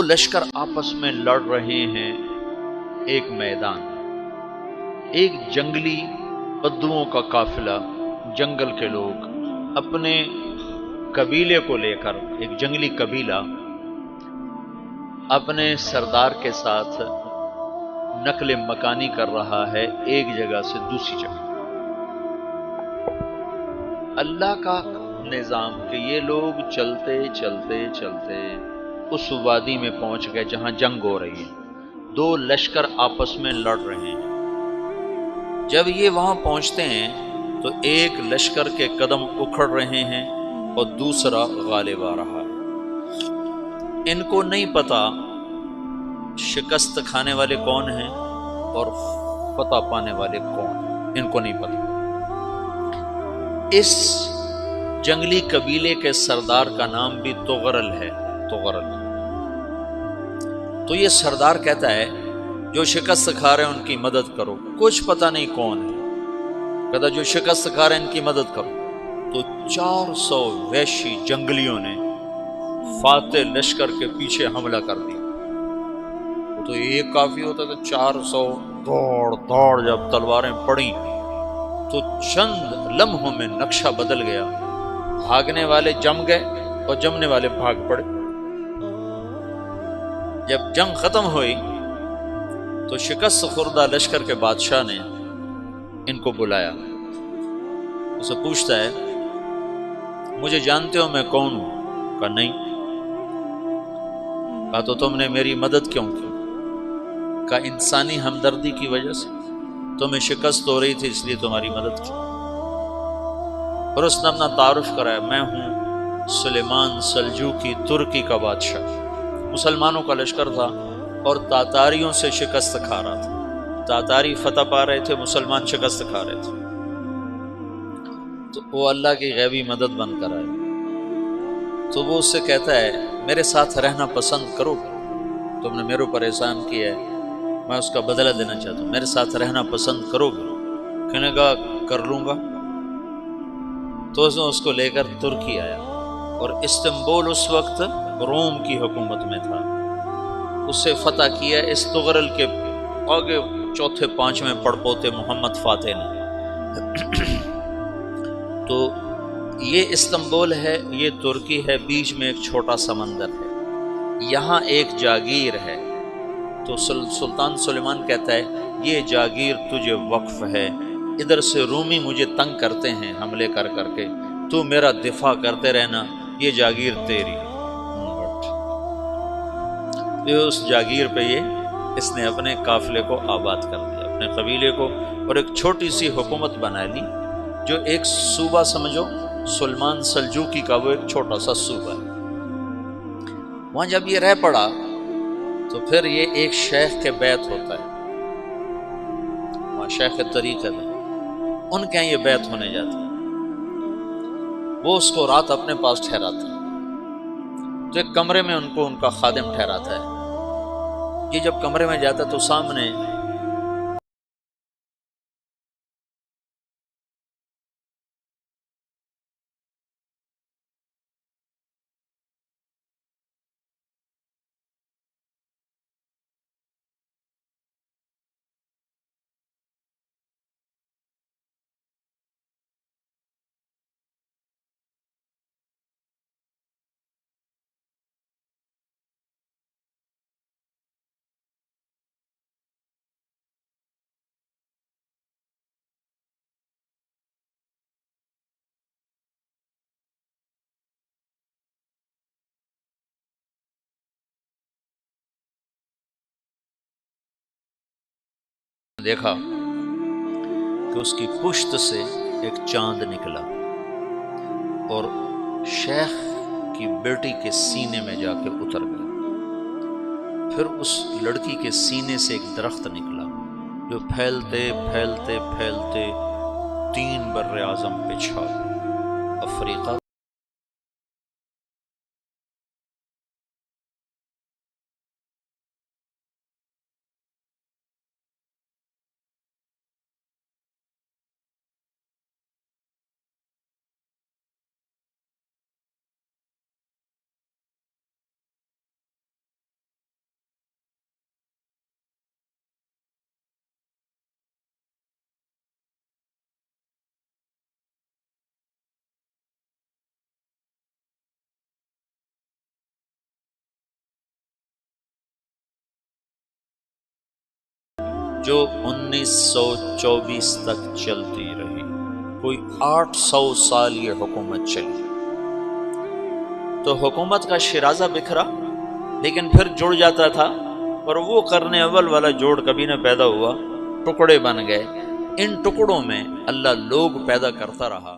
لشکر آپس میں لڑ رہے ہیں ایک میدان، ایک جنگلی بدوؤں کا قافلہ، جنگل کے لوگ اپنے قبیلے کو لے کر، ایک جنگلی قبیلہ اپنے سردار کے ساتھ نقل مکانی کر رہا ہے ایک جگہ سے دوسری جگہ۔ اللہ کا نظام کہ یہ لوگ چلتے چلتے چلتے اس وادی میں پہنچ گئے جہاں جنگ ہو رہی ہے، دو لشکر آپس میں لڑ رہے ہیں۔ جب یہ وہاں پہنچتے ہیں تو ایک لشکر کے قدم اکھڑ رہے ہیں اور دوسرا غالب آ رہا ہے۔ ان کو نہیں پتا شکست کھانے والے کون ہیں اور فتح پانے والے کون ہیں، ان کو نہیں پتا۔ اس جنگلی قبیلے کے سردار کا نام بھی تغرل ہے، تغرل۔ تو یہ سردار کہتا ہے جو شکست کھا رہے ہیں ان کی مدد کرو، کچھ پتہ نہیں کون ہے، کہتا جو شکست کھا رہے ہیں ان کی مدد کرو۔ تو 400 وحشی جنگلیوں نے فاتح لشکر کے پیچھے حملہ کر دیا۔ وہ تو ایک کافی ہوتا تھا، 400 دوڑ دوڑ جب تلواریں پڑیں تو چند لمحوں میں نقشہ بدل گیا، بھاگنے والے جم گئے اور جمنے والے بھاگ پڑے۔ جب جنگ ختم ہوئی تو شکست خوردہ لشکر کے بادشاہ نے ان کو بلایا، اسے پوچھتا ہے مجھے جانتے ہو میں کون ہوں؟ کہا نہیں۔ کہا تو تم نے میری مدد کیوں کی؟ کہا انسانی ہمدردی کی وجہ سے، تمہیں شکست ہو رہی تھی اس لیے تمہاری مدد کی۔ اور اس نے اپنا تعارف کرایا، میں ہوں سلیمان سلجوقی ترکی کا بادشاہ۔ مسلمانوں کا لشکر تھا اور تاتاریوں سے شکست کھا رہا تھا، تاتاری فتح پا رہے تھے، مسلمان شکست کھا رہے تھے۔ تو وہ اللہ کی غیبی مدد بن کر آئے۔ تو وہ اس سے کہتا ہے میرے ساتھ رہنا پسند کرو، تم نے میرے اوپر احسان کیا ہے، میں اس کا بدلہ دینا چاہتا ہوں، میرے ساتھ رہنا پسند کرو گے؟ کہنے کا کر لوں گا۔ تو اس نے اس کو لے کر ترکی آیا، اور استنبول اس وقت روم کی حکومت میں تھا، اسے فتح کیا اس تغرل کے آگے چوتھے پانچویں پڑپوتے محمد فاتح نے۔ تو یہ استنبول ہے، یہ ترکی ہے، بیچ میں ایک چھوٹا سمندر ہے، یہاں ایک جاگیر ہے۔ تو سلطان سلیمان کہتا ہے یہ جاگیر تجھے وقف ہے، ادھر سے رومی مجھے تنگ کرتے ہیں حملے کر کر کے، تو میرا دفاع کرتے رہنا، یہ جاگیر تیری۔ اس جاگیر پہ اس نے اپنے قافلے کو آباد کر دیا، اپنے قبیلے کو، اور ایک چھوٹی سی حکومت بنا لی، جو ایک صوبہ سمجھو سلمان سلجوقی کا، وہ ایک چھوٹا سا صوبہ ہے۔ وہاں جب یہ رہ پڑا تو پھر یہ ایک شیخ کے بیت ہوتا ہے، وہاں شیخ طریقت ہے، ان کے یہ بیت ہونے جاتا ہے، وہ اس کو رات اپنے پاس ٹھہراتا ہے، تو ایک کمرے میں ان کو ان کا خادم ٹھہراتا ہے۔ یہ جب کمرے میں جاتا ہے تو سامنے دیکھا کہ اس کی پشت سے ایک چاند نکلا اور شیخ کی بیٹی کے سینے میں جا کے اتر گیا۔ پھر اس لڑکی کے سینے سے ایک درخت نکلا جو پھیلتے پھیلتے پھیلتے 3 بر اعظم پہ چھا گیا، افریقہ جو 1924 تک چلتی رہی، کوئی 800 سال یہ حکومت چلی۔ تو حکومت کا شیرازہ بکھرا لیکن پھر جڑ جاتا تھا، اور وہ قرن اول والا جوڑ کبھی نہ پیدا ہوا، ٹکڑے بن گئے۔ ان ٹکڑوں میں اللہ لوگ پیدا کرتا رہا۔